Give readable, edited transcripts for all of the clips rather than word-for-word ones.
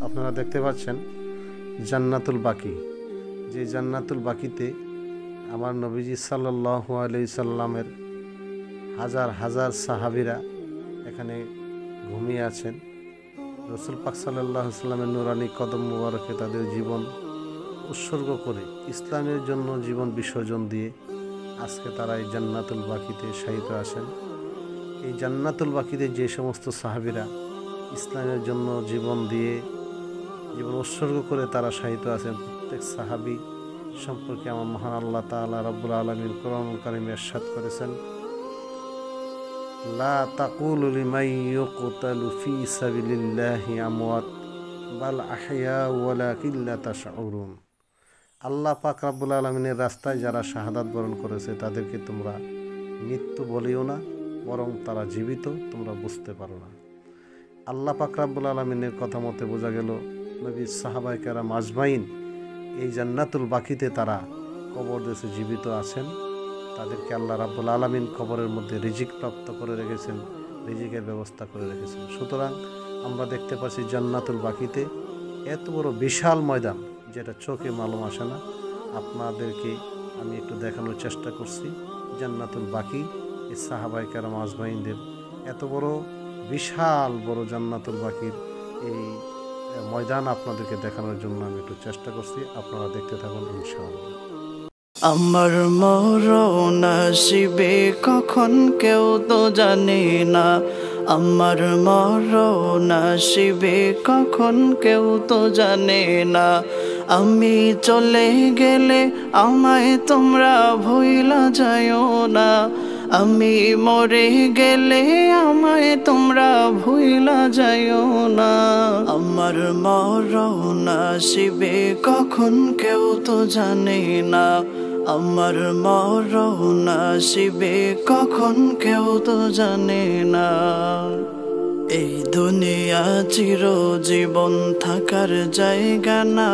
আপনারা দেখতে পাচ্ছেন জান্নাতুল বাকি। যে জান্নাতুল বাকিতে আমার নবীজি সাল্লাল্লাহু আলাইহি সাল্লামের হাজার হাজার সাহাবীরা এখানে ঘুমিয়ে আছেন। রাসূল পাক সাল্লাল্লাহু আলাইহি সাল্লামের নূরানি কদম মুবারকে তাদের জীবন উৎসর্গ করে ইসলামের জন্য জীবন বিসর্জন দিয়ে আজকে তারা এই জান্নাতুল বাকিতে শায়িত আছেন। এই জান্নাতুল বাকিতে যে সমস্ত সাহাবীরা ইসলামের জন্য জীবন দিয়ে জীবন উৎসর্গ করে তারা শায়িত আছেন, প্রত্যেক সাহাবী সম্পর্কে আমার মহান আল্লাহ তাআলা রব্বুল আলামিন কোরআনুল কারীমে ইরশাদ করেছেন, লা তাকুলু লিমান ইউকতালু ফি সাবিলিল্লাহি আমওয়াত বাল আহইয়া ওয়ালাকিন লা তাশউরুন। আল্লাহ পাক রব্বুল আলামিনের রাস্তায় যারা শাহাদাত বরণ করেছে তাদেরকে তোমরা মৃত্যু বলিও না, বরং তারা জীবিত, তোমরা বুঝতে পারো না। আল্লাহ পাক রব্বুল আলামিনের কথা মতে বোঝা গেল নবী সাহাবায়ে কেরাম আজমাইন এই জান্নাতুল বাকিতে তারা কবর দেশে জীবিত আছেন। তাদেরকে আল্লাহ রাব্বুল আলামিন কবরের মধ্যে রিজিক প্রাপ্ত করে রেখেছেন, রিজিকের ব্যবস্থা করে রেখেছেন। সুতরাং আমরা দেখতে পাচ্ছি জান্নাতুল বাকিতে এত বড় বিশাল ময়দান, যেটা চোখে মালুম আসে না। আপনাদেরকে আমি একটু দেখানোর চেষ্টা করছি জান্নাতুল বাকি, এই সাহাবায়ে কেরাম আজমাইনদের এত বড় বিশাল বড় জান্নাতুল বাকির এই ময়দান আপনাদেরকে দেখানোর জন্য আমি একটু চেষ্টা করছি। আপনারা দেখতে থাকুন ইনশাআল্লাহ। আমার মরণ আসিবে কখন কেউ তো জানে না, আমার মরণ আসিবে কখন কেউ তো জানে না। আমি চলে গেলে আমায় তোমরা ভুইলা যাইও না, আমি মরে গেলে আমায় তোমরা ভুইলা যাইও না। আমার মরণ আসিবে কখন কেউ তো জানে না, আমার মরণ আসিবে কখন কেউ তো জানে না। এই দুনিয়া চিরজীবন থাকার জায়গা না,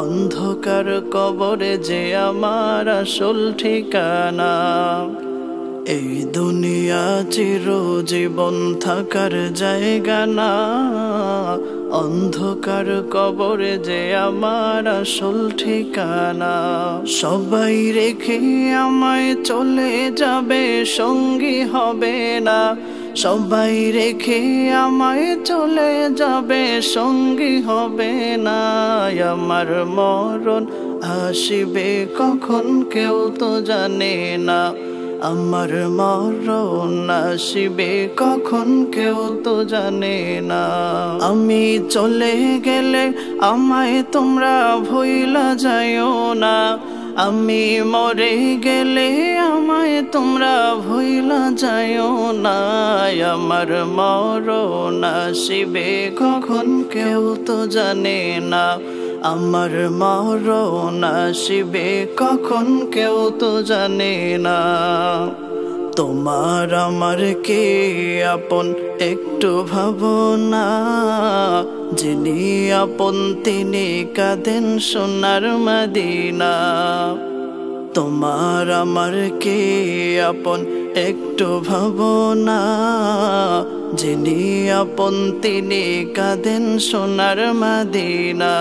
অন্ধকার কবরে যে আমার আসল ঠিকানা। এই দুনিয়া চিরজীবন থাকার জায়গা না, অন্ধকার কবরে যে আমার আসল ঠিকানা। সবাই রেখে আমায় চলে যাবে, সঙ্গী হবে না, সবাই রেখে আমায় চলে যাবে, সঙ্গী হবে না। আমার মরণ আসিবে কখন কেউ তো জানে না, আমার মরণ আসিবে কখন কেউ তো জানে না। আমি চলে গেলে আমায় তোমরা ভুইলা যাইও না, আমি মরে গেলে আমায় তোমরা ভুইলা যাইও না। আমার মরণ আসিবে কখন কেউ তো জানে না, আমার মরণ আসিবে কখন কেউ তো জানে না। তোমার আমার কে আপন একটু ভাবনা, যিনি আপন তিনি কাঁদেন সোনার মদিনা। তোমার আমার কে আপন একটু ভাবনা, যিনি আপন তিনি কাঁদেন সোনার মদিনা।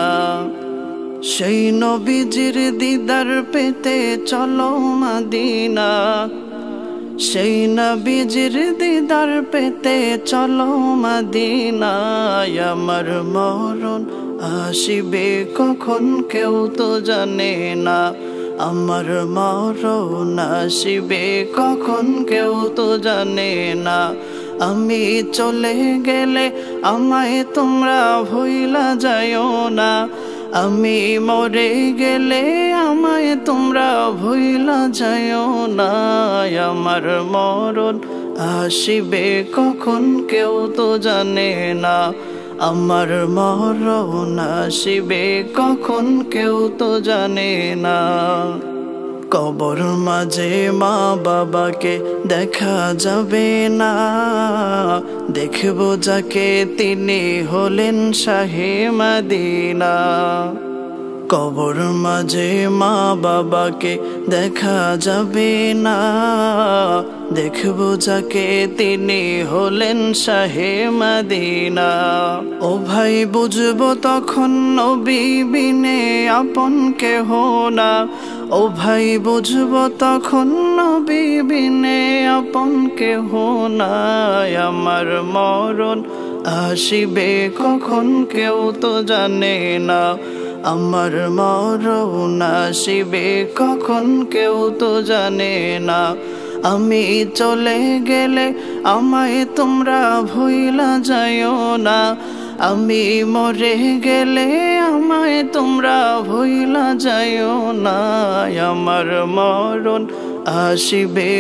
সেই নবীজির দিদার পেতে চলো মদিনা, সেই নবীজির দিদার পেতে চলো মদিনায়। আমার মরণ আসিবে কখন কেউ তো জানে না, আমার মরণ আসিবে কখন কেউ তো জানে না। আমি চলে গেলে আমায় তোমরা ভুইলা যাইও না, আমি মরে গেলে আমায় তোমরা ভুইলা যাইও না। আমার মরণ আসিবে কখন কেউ তো জানে না, আমার মরণ আসিবে কখন কেউ তো জানে না। কবর মাঝে মা বাবাকে দেখা যাবে না, দেখব যাকে তিনি হলেন শাহে মদিনা। কবর মাঝে মা বাবাকে দেখা যাবে না, দেখবো যাকে তিনি হলেন শাহে মদিনা। ও ভাই বুঝবো তখন নবী বিনে আপন কেহ না, ও ভাই বুঝবো তখন নবী বিনে আপন কেহ না। আমার মরণ আসিবে কখন কেউ তো জানে না, আমার মরণ আসিবে কখন কেউ তো জানে না। আমি চলে গেলে আমায় তোমরা ভুইলা যাইও না, আমি মরে গেলে আমায় তোমরা ভুইলা যাইও না। আমার মরণ আসিবে